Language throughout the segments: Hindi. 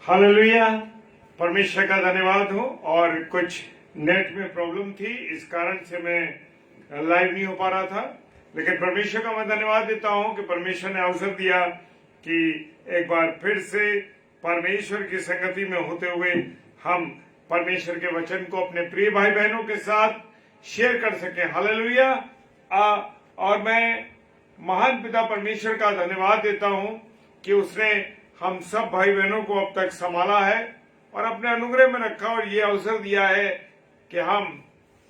हालेलुया। परमेश्वर का धन्यवाद हो। और कुछ नेट में प्रॉब्लम थी, इस कारण से मैं लाइव नहीं हो पा रहा था, लेकिन परमेश्वर का मैं धन्यवाद देता हूं कि परमेश्वर ने अवसर दिया कि एक बार फिर से परमेश्वर की संगति में होते हुए हम परमेश्वर के वचन को अपने प्रिय भाई बहनों के साथ शेयर कर सके। हालेलुया। और मैं महान पिता परमेश्वर का धन्यवाद देता हूं कि उसने हम सब भाई बहनों को अब तक संभाला है और अपने अनुग्रह में रखा और ये अवसर दिया है कि हम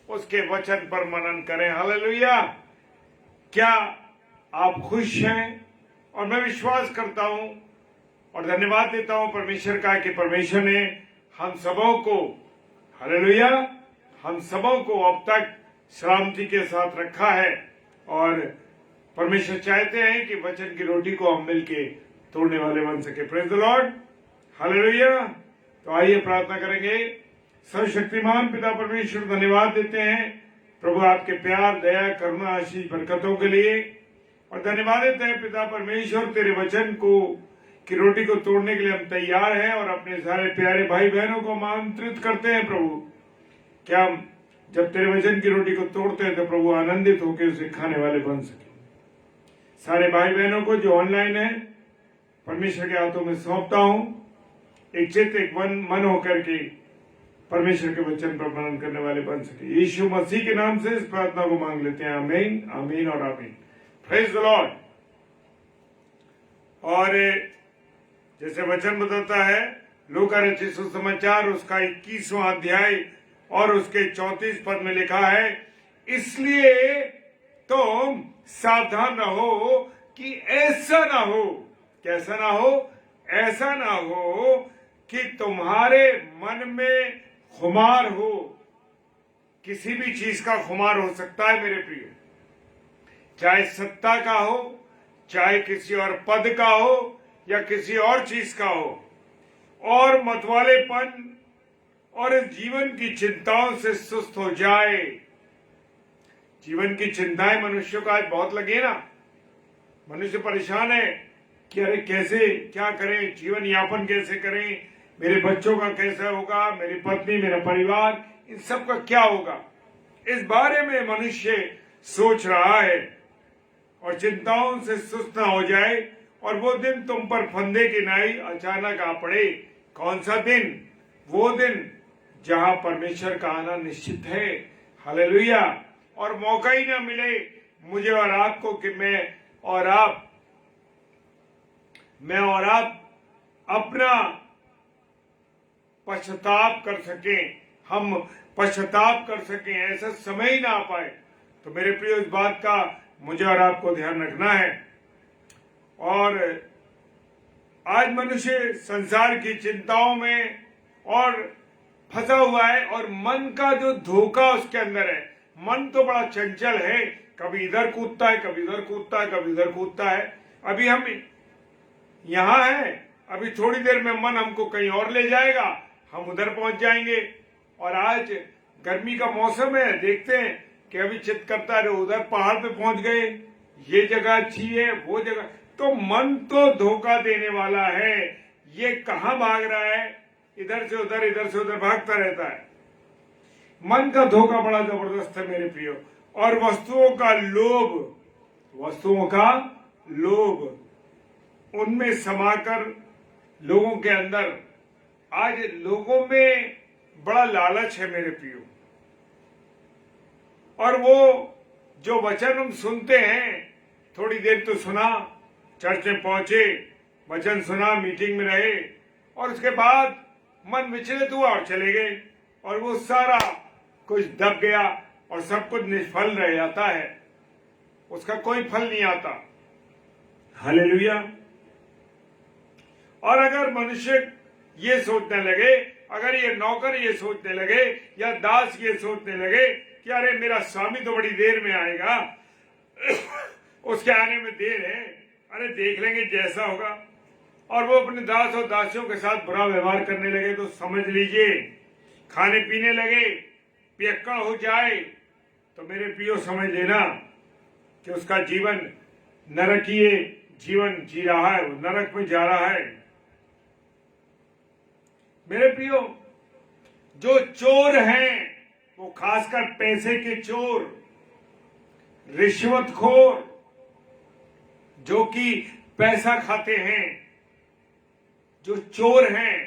उसके वचन पर मनन करें। हालेलुया। क्या आप खुश हैं? और मैं विश्वास करता हूं और धन्यवाद देता हूं परमेश्वर का कि परमेश्वर ने हम सबों को, हालेलुया, हम सबों को अब तक सलामती के साथ रखा है। और परमेश्वर चाहते हैं कि वचन की रोटी को हम मिलके तोड़ने वाले बन सके। Praise the Lord. हालेलुया। तो आइए प्रार्थना करेंगे। सर्वशक्तिमान पिता परमेश्वर धन्यवाद देते हैं प्रभु आपके प्यार, दया, करुणा, आशीष, बरकतों के लिए, और धन्यवाद देते हैं पिता परमेश्वर तेरे वचन को की रोटी को तोड़ने के लिए हम तैयार हैं और अपने सारे प्यारे भाई बहनों को आमंत्रित करते हैं प्रभु क्या हम जब तेरे वचन की रोटी को तोड़ते हैं तो प्रभु आनंदित होकर उसे खाने वाले बन सके। सारे भाई बहनों को जो ऑनलाइन है परमेश्वर के हाथों में सौंपता हूं, एक चित्त एक मन होकर के परमेश्वर के वचन पर मनन करने वाले बन सके। यीशु मसीह के नाम से इस प्रार्थना को मांग लेते हैं। आमीन, आमीन और आमीन। Praise the Lord. और जैसे वचन बताता है लूका रचित सुसमाचार उसका 21वां अध्याय और उसके 34 पद में लिखा है, इसलिए तुम सावधान रहो कि ऐसा ना हो, कैसा ना हो, ऐसा ना हो कि तुम्हारे मन में खुमार हो। किसी भी चीज का खुमार हो सकता है मेरे प्रिय, चाहे सत्ता का हो, चाहे किसी और पद का हो या किसी और चीज का हो, और मतवालेपन और इस जीवन की चिंताओं से सुस्त हो जाए। जीवन की चिंताएं मनुष्य को आज बहुत लगे ना। मनुष्य परेशान है कि अरे कैसे क्या करें, जीवन यापन कैसे करें, मेरे बच्चों का कैसा होगा, मेरी पत्नी, मेरा परिवार, इन सब का क्या होगा, इस बारे में मनुष्य सोच रहा है और चिंताओं से सुस्त न हो जाए और वो दिन तुम पर फंदे की नाई अचानक आ पड़े। कौन सा दिन? वो दिन जहां परमेश्वर का आना निश्चित है। हालेलुया। और मौका ही ना मिले मुझे और आपको कि मैं और आप अपना पश्चाताप कर सकें, हम पश्चाताप कर सकें, ऐसा समय ही ना आ पाए। तो मेरे प्रिय इस बात का मुझे और आपको ध्यान रखना है। और आज मनुष्य संसार की चिंताओं में और फंसा हुआ है और मन का जो धोखा उसके अंदर है। मन तो बड़ा चंचल है, कभी इधर कूदता है, कभी इधर कूदता है, कभी इधर कूदता है। अभी हम यहां हैं, अभी थोड़ी देर में मन हमको कहीं और ले जाएगा, हम उधर पहुंच जाएंगे। और आज गर्मी का मौसम है, देखते हैं कि अभी चित्त करता है उधर पहाड़ पे पहुंच गए, ये जगह अच्छी है, वो जगह। तो मन तो धोखा देने वाला है, ये कहां भाग रहा है, इधर से उधर, इधर से उधर भागता रहता है। मन का धोखा बड़ा जबरदस्त है मेरे प्रियो। और वस्तुओं का लोभ उनमें समाकर लोगों के अंदर, आज लोगों में बड़ा लालच है मेरे प्रियो। और वो जो वचन हम सुनते हैं, थोड़ी देर तो सुना, चर्च में पहुंचे, वचन सुना, मीटिंग में रहे, और उसके बाद मन विचलित हुआ और चले गए, और वो सारा कुछ दब गया और सब कुछ निष्फल रह जाता है, उसका कोई फल नहीं आता। हालेलुया। और अगर मनुष्य ये सोचने लगे, अगर ये नौकर ये सोचने लगे या दास ये सोचने लगे कि अरे मेरा स्वामी तो बड़ी देर में आएगा, उसके आने में देर है, अरे देख लेंगे जैसा होगा, और वो अपने दास और दासियों के साथ बुरा व्यवहार करने लगे, तो समझ लीजिए खाने पीने लगे, पियक्कड़ हो जाए, तो मेरे प्रियो समझ लेना कि उसका जीवन नरकीय जीवन जी रहा है, वो नरक में जा रहा है। मेरे प्रियो, जो चोर हैं वो खासकर पैसे के चोर, रिश्वतखोर, जो कि पैसा खाते हैं, जो चोर हैं।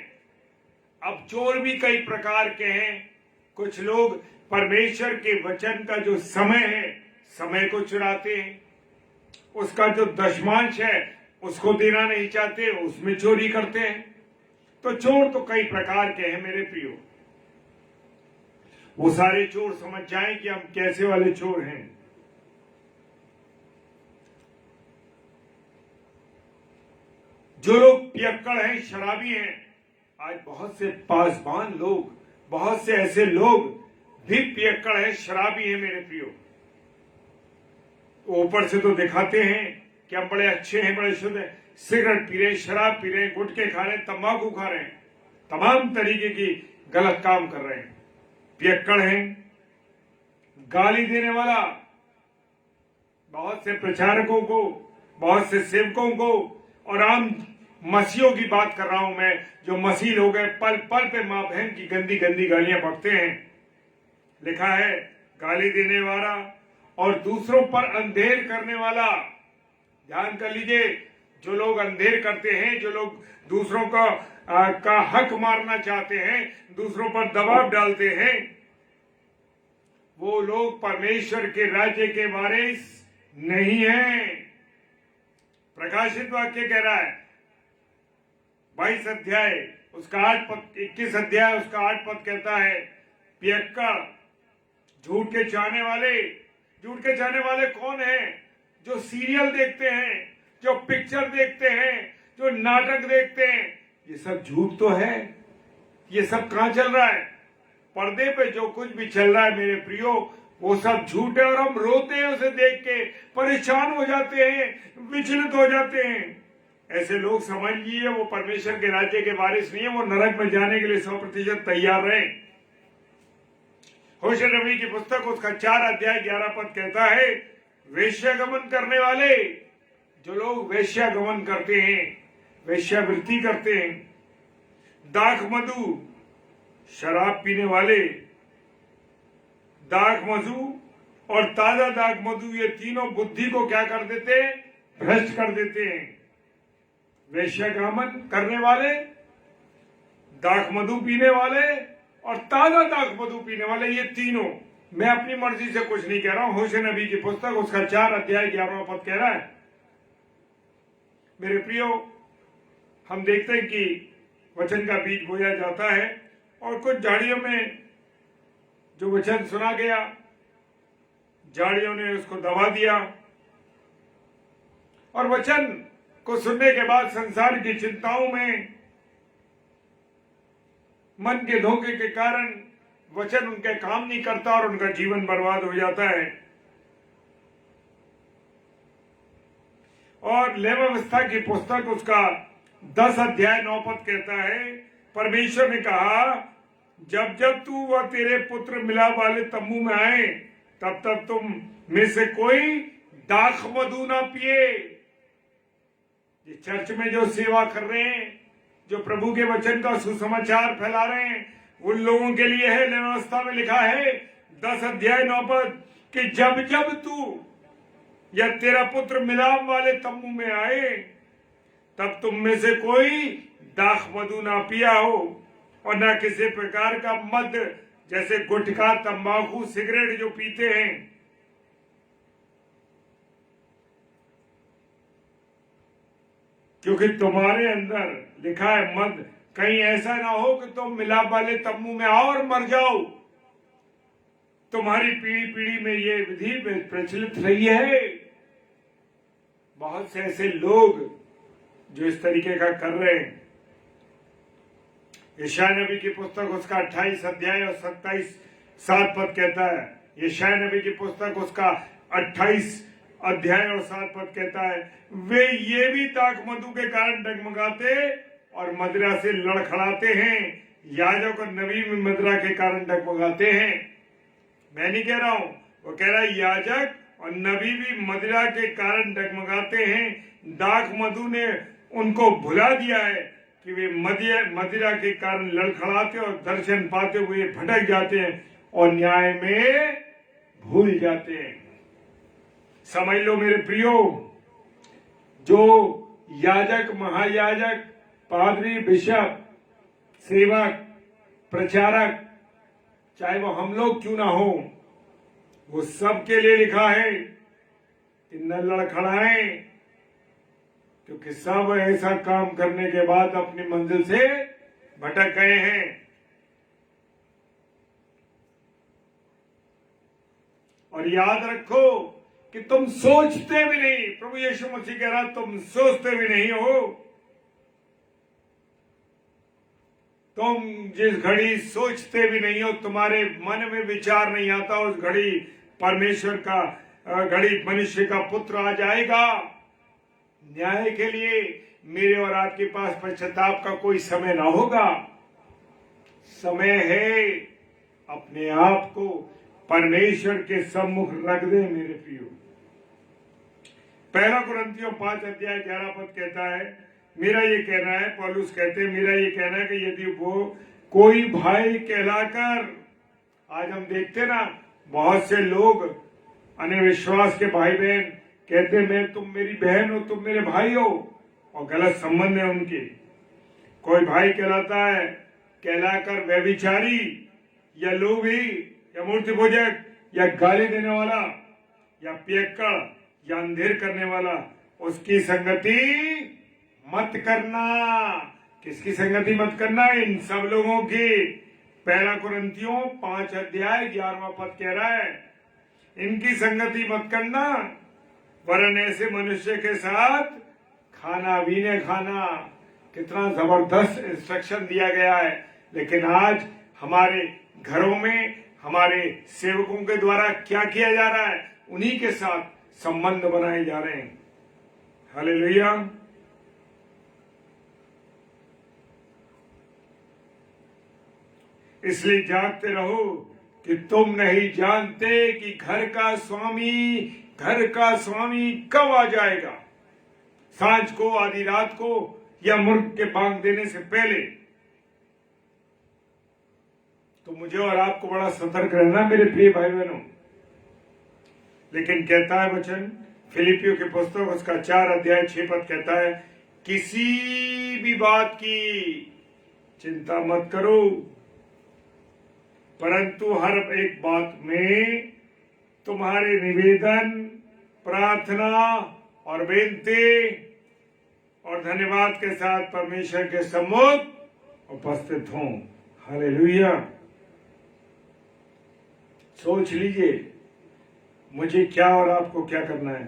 अब चोर भी कई प्रकार के हैं। कुछ लोग परमेश्वर के वचन का जो समय है, समय को चुराते हैं, उसका जो दशमांश है उसको देना नहीं चाहते, उसमें चोरी करते हैं। तो चोर तो कई प्रकार के हैं मेरे प्रियो। वो सारे चोर समझ जाएं कि हम कैसे वाले चोर हैं। जो लोग पियक्कड़ हैं, शराबी हैं, आज बहुत से पासबान लोग, बहुत से ऐसे लोग भी पियक्कड़ हैं, शराबी हैं मेरे प्रियो। ऊपर से तो दिखाते हैं कि हम बड़े अच्छे हैं, बड़े शुद्ध हैं, सिगरेट पी रहे, शराब पी रहे, गुटखे खा रहे, तंबाकू खा रहे हैं, तमाम तरीके की गलत काम कर रहे हैं, पियक्कड़ हैं। गाली देने वाला, बहुत से प्रचारकों को, बहुत से सेवकों को, और आम मसीहों की बात कर रहा हूं मैं, जो मसीह लोग हैं, पल पल पे मां बहन की गंदी गंदी गालियां बकते हैं। लिखा है गाली देने वाला और दूसरों पर अंधेर करने वाला। ध्यान कर लीजिए, जो लोग अंधेर करते हैं, जो लोग दूसरों का हक मारना चाहते हैं, दूसरों पर दबाव डालते हैं, वो लोग परमेश्वर के राज्य के वारिस नहीं हैं। प्रकाशित वाक्य कह रहा है 22 अध्याय उसका 8 पद, 21 अध्याय उसका 8 पद कहता है, पियक्कड़, झूठ के चाहने वाले। झूठ के चाहने वाले कौन हैं? जो सीरियल देखते हैं, जो पिक्चर देखते हैं, जो नाटक देखते हैं। ये सब झूठ तो है। ये सब कहां चल रहा है? पर्दे पे जो कुछ भी चल रहा है मेरे प्रियो, वो सब झूठ है, और हम रोते हैं उसे देख के, परेशान हो जाते हैं, विचलित हो जाते हैं। ऐसे लोग समझ लीजिए वो परमेश्वर के राज्य के वारिस नहीं है, वो नरक में जाने के लिए 100% तैयार रहे। होशे नबी की पुस्तक उसका 4 अध्याय 11 पद कहता है, वेश्यागमन करने वाले, जो लोग वेश्यागमन करते हैं, वेश्यावृत्ति करते हैं, दाख मधु, शराब पीने वाले, दाख मधु और ताजा दाख मधु, ये तीनों बुद्धि को क्या कर देते हैं? भ्रष्ट कर देते हैं। वेश्यागमन करने वाले, दाख मधु पीने वाले और ताजा दाख मधु पीने वाले, ये तीनों। मैं अपनी मर्जी से कुछ नहीं कह रहा हूं। होशे नबी की पुस्तक उसका 4 अध्याय 11 पद कह रहा है। मेरे प्रियो, हम देखते हैं कि वचन का बीज बोया जाता है और कुछ झाड़ियों में जो वचन सुना गया, झाड़ियों ने उसको दबा दिया, और वचन को सुनने के बाद संसार की चिंताओं में, मन के धोखे के कारण वचन उनके काम नहीं करता और उनका जीवन बर्बाद हो जाता है। और लेवावस्था की पुस्तक उसका 10 अध्याय 9 पद कहता है, परमेश्वर ने कहा, जब जब तू व तेरे पुत्र मिलाप वाले तंबू में आए, तब तब तुम में से कोई दाख मधु ना पिए। ये चर्च में जो सेवा कर रहे हैं, जो प्रभु के वचन का सुसमाचार फैला रहे हैं, उन लोगों के लिए है। व्यवस्था में लिखा है 10 अध्याय 9 पद कि जब जब तू या तेरा पुत्र मिलाप वाले तंबू में आए, तब तुम में से कोई दाख मधु ना पिया हो, और न किसी प्रकार का मद, जैसे गुटखा, तंबाकू, सिगरेट जो पीते हैं। क्योंकि तुम्हारे अंदर लिखा है मद, कहीं ऐसा ना हो कि तुम मिलाप वाले तंबू में आओ और मर जाओ। तुम्हारी पीढ़ी पीढ़ी में ये विधि प्रचलित रही है। बहुत से ऐसे लोग जो इस तरीके का कर रहे हैं। यशायाह नबी की पुस्तक उसका 28 अध्याय और 7 पद कहता है, यशायाह नबी की पुस्तक उसका 28 अध्याय और 7 पद कहता है, वे ये भी दाख मधु के कारण डगमगाते और मदिरा से लड़खड़ाते हैं। याजक और नबी में मदिरा के कारण डगमगाते हैं। मैं नहीं कह रहा हूं, वो कह रहा है याजक और नबी भी मदिरा के कारण डगमगाते हैं। दाख मधु ने उनको भुला दिया है कि वे मदिरा के कारण लड़खड़ाते और दर्शन पाते हुए भटक जाते हैं और न्याय में भूल जाते हैं। समझ लो मेरे प्रियो, जो याजक, महायाजक, पादरी, बिशप, सेवक, प्रचारक, चाहे वो हम लोग क्यों ना हो, वो सबके लिए लिखा है कि न लड़खड़ाएं, क्योंकि सब ऐसा काम करने के बाद अपनी मंजिल से भटक गए हैं। और याद रखो कि तुम सोचते भी नहीं, प्रभु यीशु मसीह कह रहा तुम सोचते भी नहीं हो। तुम जिस घड़ी सोचते भी नहीं हो, तुम्हारे मन में विचार नहीं आता, उस घड़ी परमेश्वर का घड़ी मनुष्य का पुत्र आ जाएगा न्याय के लिए। मेरे और आपके पास पश्चाताप का कोई समय ना होगा। समय है अपने आप को परमेश्वर के सम्मुख रख दे मेरे प्रियो। पहला कुरिन्थियों 5:11 कहता है, मेरा ये कहना है, पौलुस कहते हैं, मेरा ये कहना है कि यदि वो कोई भाई कहलाकर, आज हम देखते ना बहुत से लोग अविश्वास के भाई बहन कहते मैं, तुम मेरी बहन हो, तुम मेरे भाई हो, और गलत संबंध है उनके। कोई भाई कहलाता है, कहलाकर व्यभिचारी या लोभी या मूर्ति पूजक या गाली देने वाला या पियक्कड़ या अंधेर करने वाला, उसकी संगति मत करना। किसकी संगति मत करना? इन सब लोगों की। पहला कुरिन्थियों 5:11 कह रहा है, इनकी संगति मत करना, वरन ऐसे मनुष्य के साथ खाना भी न खाना। कितना जबरदस्त इंस्ट्रक्शन दिया गया है। लेकिन आज हमारे घरों में हमारे सेवकों के द्वारा क्या किया जा रहा है? उन्हीं के साथ संबंध बनाए जा रहे हैं। हालेलुया। इसलिए जागते रहो कि तुम नहीं जानते कि घर का स्वामी कब आ जाएगा, सांझ को, आधी रात को, या मुर्ग के बांग देने से पहले। तो मुझे और आपको बड़ा सतर्क रहना मेरे प्रिय भाई बहनों। लेकिन कहता है वचन फिलिपियों की पुस्तक उसका 4:6 कहता है, किसी भी बात की चिंता मत करो, परंतु हर एक बात में तुम्हारे निवेदन, प्रार्थना और बेनती और धन्यवाद के साथ परमेश्वर के सम्मुख उपस्थित हों। हालेलुया। सोच लीजिए मुझे क्या और आपको क्या करना है।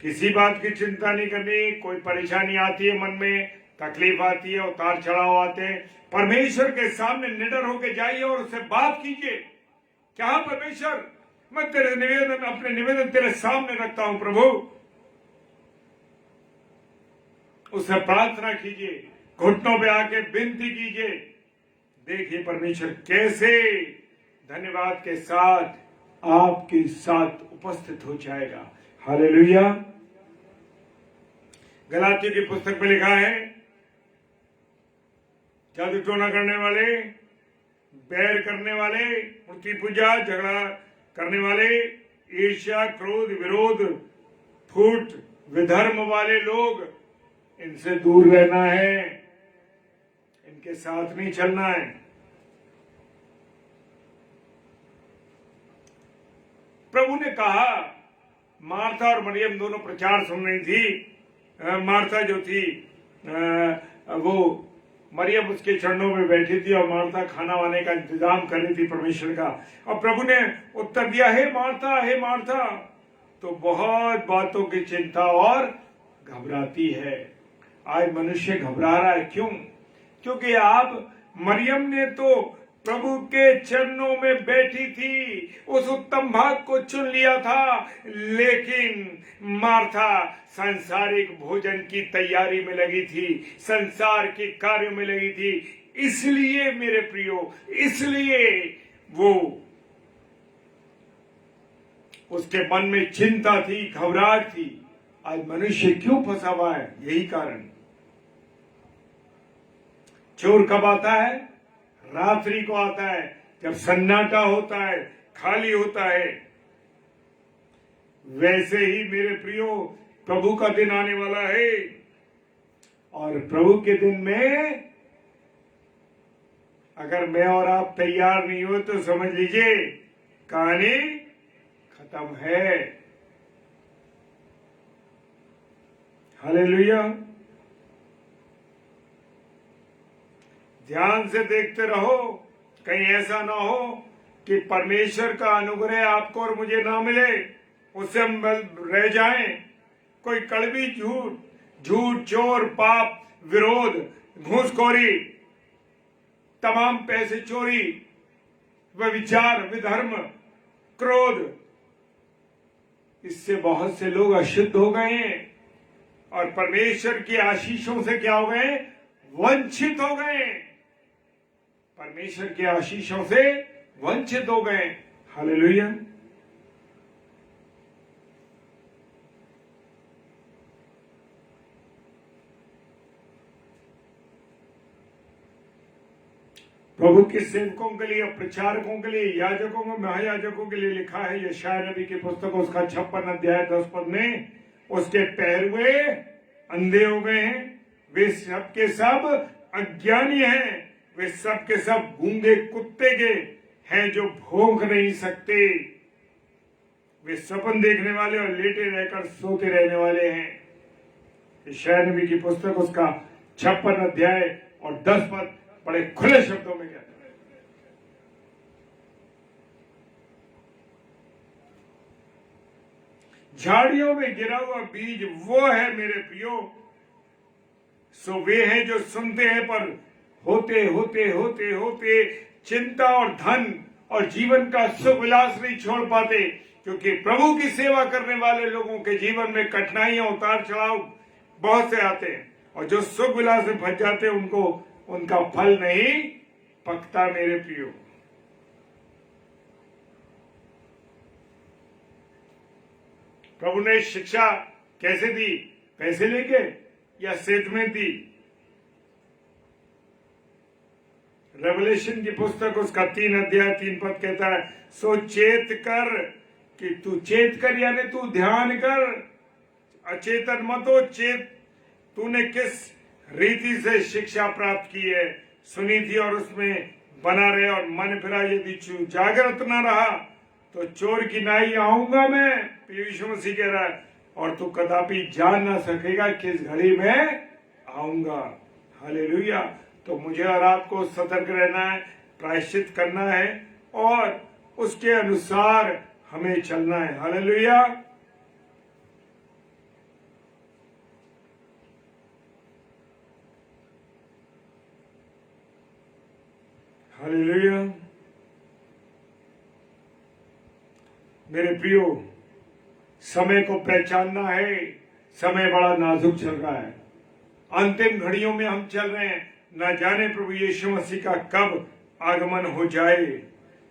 किसी बात की चिंता नहीं करनी। कोई परेशानी आती है मन में, तकलीफ आती है, उतार चढ़ाव आते हैं, परमेश्वर के सामने निडर होकर जाइए और उससे बात कीजिए। क्या परमेश्वर, मैं तेरे निवेदन, अपने निवेदन तेरे सामने रखता हूं प्रभु। उससे प्रार्थना कीजिए, घुटनों पे आके विनती कीजिए। देखिए परमेश्वर कैसे धन्यवाद के साथ आपके साथ उपस्थित हो जाएगा। हालेलुया। गलातियों की पुस्तक में लिखा है, जादू टोना करने वाले, बैर करने वाले, मूर्ति पूजा, झगड़ा करने वाले, ईर्ष्या, क्रोध, विरोध, फूट, विधर्म वाले लोग, इनसे दूर रहना है, इनके साथ नहीं चलना है। प्रभु ने कहा, मार्था और मरियम दोनों प्रचार सुन रही थी। मार्था जो थी वो मरियम उसके चरणों में बैठी थी और मार्था खाना वाने का इंतजाम कर रही थी परमेश्वर का। और प्रभु ने उत्तर दिया, हे मार्था, हे मार्था। तो बहुत बातों की चिंता और घबराती है। आज मनुष्य घबरा रहा है। क्यों? क्योंकि आप, मरियम ने तो प्रभु के चरणों में बैठी थी, उस उत्तम भाग को चुन लिया था, लेकिन मार्था सांसारिक भोजन की तैयारी में लगी थी, संसार के कार्यों में लगी थी। इसलिए मेरे प्रियो, इसलिए वो, उसके मन में चिंता थी, घबराहट थी। आज मनुष्य क्यों फंसा हुआ है? यही कारण। चोर कब आता है? रात्रि को आता है, जब सन्नाटा होता है, खाली होता है। वैसे ही मेरे प्रियो, प्रभु का दिन आने वाला है, और प्रभु के दिन में अगर मैं और आप तैयार नहीं हो तो समझ लीजिए कहानी खत्म है। हालेलुया। ध्यान से देखते रहो, कहीं ऐसा ना हो कि परमेश्वर का अनुग्रह आपको और मुझे ना मिले, उससे हम रह जाएं। कोई कड़वी झूठ, चोर, पाप, विरोध, घूसखोरी, तमाम पैसे चोरी, व्यभिचार, विधर्म, क्रोध, इससे बहुत से लोग अशुद्ध हो गए हैं और परमेश्वर की आशीषों से क्या हो गए? वंचित हो गए। परमेश्वर की आशीषों से वंचित हो गए। हालेलुया। प्रभु के सेवकों के लिए, प्रचारकों के लिए, याजकों को, महायाजकों के लिए लिखा है यशायाह नबी की पुस्तक उसका 56 अध्याय 10 पद में, उसके पैर हुए अंधे हो गए हैं, वे सब के सब अज्ञानी हैं, वे सब के सब गूंगे कुत्ते के हैं जो भौंक नहीं सकते, वे सपन देखने वाले और लेटे रहकर सोते रहने वाले हैं। यशायाह नबी की पुस्तक उसका 56 अध्याय और 10 पद बड़े खुले शब्दों में कहता है। झाड़ियों में गिरा हुआ बीज वो है मेरे प्रियो, सो वे हैं जो सुनते हैं पर होते होते होते होते चिंता और धन और जीवन का सुख विलास नहीं छोड़ पाते, क्योंकि प्रभु की सेवा करने वाले लोगों के जीवन में कठिनाइयां, उतार चढ़ाव बहुत से आते हैं, और जो सुख विलास में फंस जाते हैं उनको उनका फल नहीं पकता मेरे प्रियो। प्रभु ने शिक्षा कैसे दी? पैसे लेके या सेठ में दी? रेवलेशन की पुस्तक उसका 3 अध्याय 3 पद कहता है, सो चेत कर, कि तू चेत कर यानी तू ध्यान कर, अचेतन मत हो, चेत। तूने किस रीति से शिक्षा प्राप्त की है, सुनी थी और उसमें बना रहे और मन फिरा, यदि जागृत न रहा तो चोर की नाई आऊंगा मैं, यीशु मसीह कह रहा है, और तू कदापि जान ना सकेगा किस घड़ी में आऊंगा। हालेलुया। तो मुझे और आपको सतर्क रहना है, प्रायश्चित करना है और उसके अनुसार हमें चलना है। हालेलुया। हालेलुया। मेरे प्रियो, समय को पहचानना है। समय बड़ा नाजुक चल रहा है, अंतिम घड़ियों में हम चल रहे हैं। न जाने प्रभु यीशु मसीह का कब आगमन हो जाए,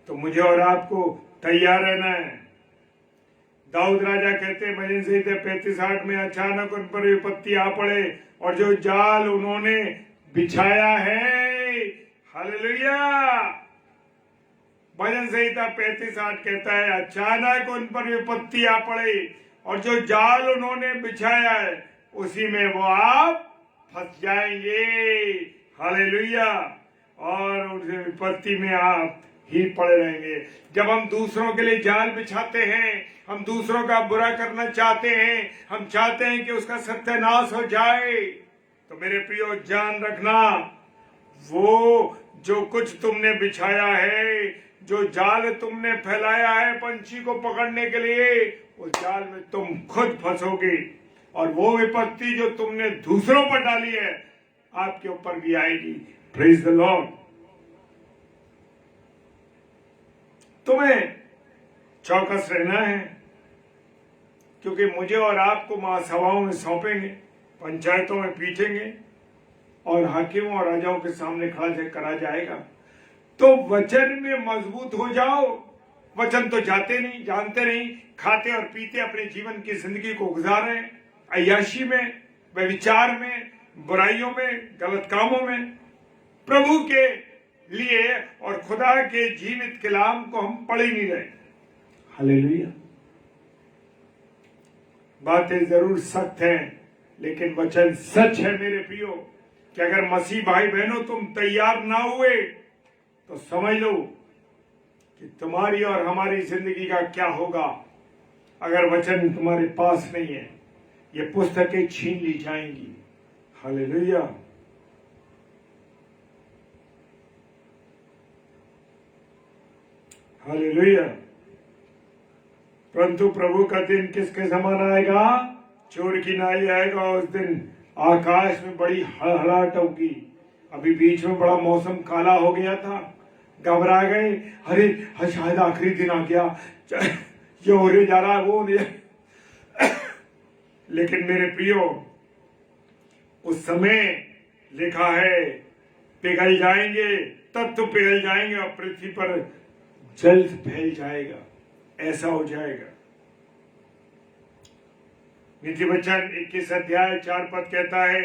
तो मुझे और आपको तैयार रहना है। दाऊद राजा कहते हैं भजन संहिता 35:8 में, अचानक उन पर विपत्ति आ पड़े और जो जाल उन्होंने बिछाया है, हालेलुया। भजन संहिता 35:8 कहता है, अचानक उन पर विपत्ति आ पड़े और जो जाल उन्होंने बिछाया है उसी में वो आप फंस जाएंगे। हालेलुया। और उस विपत्ति में आप ही पड़े रहेंगे। जब हम दूसरों के लिए जाल बिछाते हैं, हम दूसरों का बुरा करना चाहते हैं, हम चाहते हैं कि उसका सत्यानाश हो जाए, तो मेरे प्रियो जान रखना, वो जो कुछ तुमने बिछाया है, जो जाल तुमने फैलाया है पंछी को पकड़ने के लिए, उस जाल में तुम खुद फंसोगे और वो विपत्ति जो तुमने दूसरों पर डाली है आपके ऊपर भी आएगी। Praise the Lord. तुम्हें चौकस रहना है, क्योंकि मुझे और आपको महासभाओं में सौंपेंगे, पंचायतों में पीटेंगे और हाकिमों और राजाओं के सामने खड़ा करा जाएगा। तो वचन में मजबूत हो जाओ। वचन तो जानते नहीं, खाते और पीते अपने जीवन की जिंदगी को गुजार रहे हैं, अय्याशी में, व्यभिचार में, बुराइयों में, गलत कामों में। प्रभु के लिए और खुदा के जीवित कलाम को हम पढ़ ही नहीं रहे। हालेलुया। बातें जरूर सख्त हैं, लेकिन वचन सच है मेरे प्रियो, कि अगर मसीह भाई बहनों तुम तैयार ना हुए तो समझ लो कि तुम्हारी और हमारी जिंदगी का क्या होगा। अगर वचन तुम्हारे पास नहीं है, ये पुस्तकें छीन ली जाएंगी। हालेलुया। हालेलुया। परंतु प्रभु का दिन किसके समान आएगा? चोर की नाई आएगा। उस दिन आकाश में बड़ी हड़हड़ाहट होगी। अभी बीच में बड़ा मौसम काला हो गया था, घबरा गए, अरे शायद आखिरी दिन आ गया, ये होने जा रहा है, वो नहीं। लेकिन मेरे प्रियो, उस समय लिखा है पिघल जाएंगे, तत्व पिघल जाएंगे और पृथ्वी पर जल फैल जाएगा। ऐसा हो जाएगा। नीति वचन 21 अध्याय 4 पद कहता है,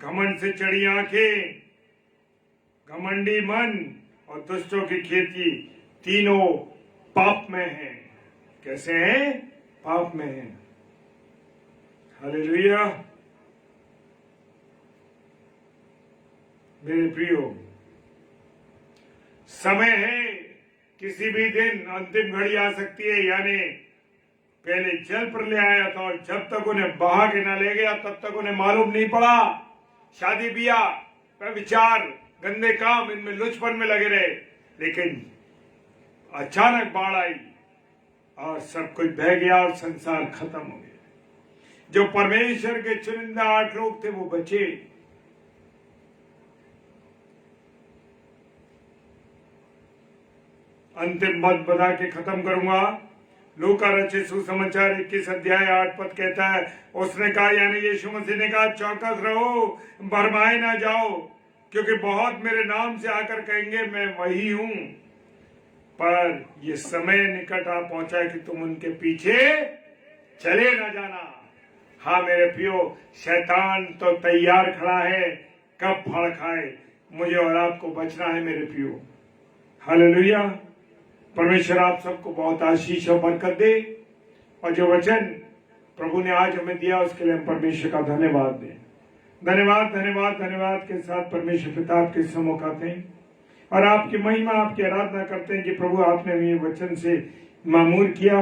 घमंड से चढ़ी आंखें, घमंडी मन और दुष्टों की खेती तीनों पाप में हैं। कैसे हैं? पाप में हैं। हालेलुया। मेरे प्रियो, समय है, किसी भी दिन अंतिम घड़ी आ सकती है। यानी पहले जल पर ले आया था और जब तक उन्हें बहा के ना ले गया तब तक उन्हें मालूम नहीं पड़ा। शादी ब्याह, विचार, गंदे काम, इनमें लुचपन में लगे रहे, लेकिन अचानक बाढ़ आई और सब कुछ बह गया और संसार खत्म हो गया। जो परमेश्वर के चुनिंदा 8 लोग थे वो बचे। अंतिम बात बता के खत्म करूंगा। लूका रचित सुसमाचार 21 अध्याय 8 पद कहता है, उसने कहा, यानी यीशु मसीह ने कहा, चौकस रहो, भरमाए ना जाओ, क्योंकि बहुत मेरे नाम से आकर कहेंगे मैं वही हूं, पर ये समय निकट आ पहुंचा है कि तुम उनके पीछे चले ना जाना। हाँ मेरे प्रियो, शैतान तो तैयार खड़ा है, कब फड़ खाए। मुझे और आपको बचना है मेरे प्रियो। हालेलुया। परमेश्वर आप सबको बहुत आशीष और बरकत दे, और जो वचन प्रभु ने आज हमें दिया उसके लिए हम परमेश्वर का धन्यवाद दें। धन्यवाद धन्यवाद धन्यवाद के साथ परमेश्वर पिता आपके सम्मुख आते हैं और आपकी महिमा, आपकी आराधना करते हैं कि प्रभु आपने ये वचन से मामूर किया।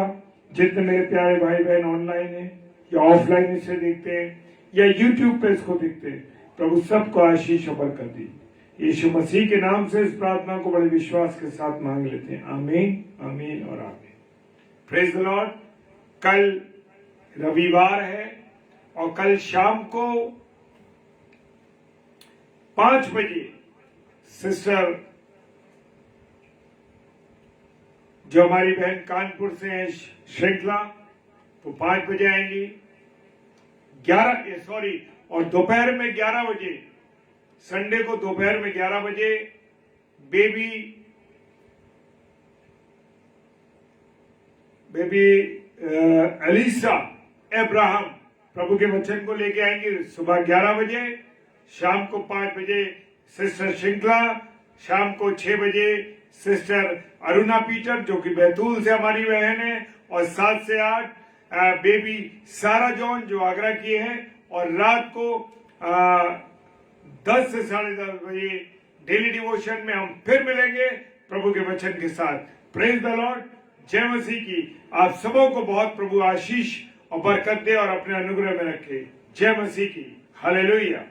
जितने मेरे प्यारे भाई बहन ऑनलाइन है या ऑफलाइन इसे देखते हैं या यूट्यूब पे इसको देखते हैं, प्रभु सबको आशीष और बरकत दी। यीशु मसीह के नाम से इस प्रार्थना को बड़े विश्वास के साथ मांग लेते हैं। आमीन, आमीन और आमीन। Praise the Lord. कल रविवार है और कल शाम को 5 बजे सिस्टर, जो हमारी बहन कानपुर से है, श्रृंखला, तो 5 बजे आएंगी। और दोपहर में 11 बजे, संडे को दोपहर में 11 बजे बेबी एलिसा अब्राहम प्रभु के वचन को लेके आएंगे। सुबह 11 बजे, शाम को 5 बजे सिस्टर श्रृंखला, शाम को 6 बजे सिस्टर अरुणा पीटर जो कि बैतूल से हमारी बहन है, और 7 से 8 बेबी सारा जॉन जो आगरा की है, और रात को 10 से 10:30 बजे डेली डिवोशन में हम फिर मिलेंगे प्रभु के वचन के साथ। Praise the Lord. जय मसीह की। आप सबों को बहुत प्रभु आशीष और बरकत दे और अपने अनुग्रह में रखे। जय मसीह की। हालेलुया।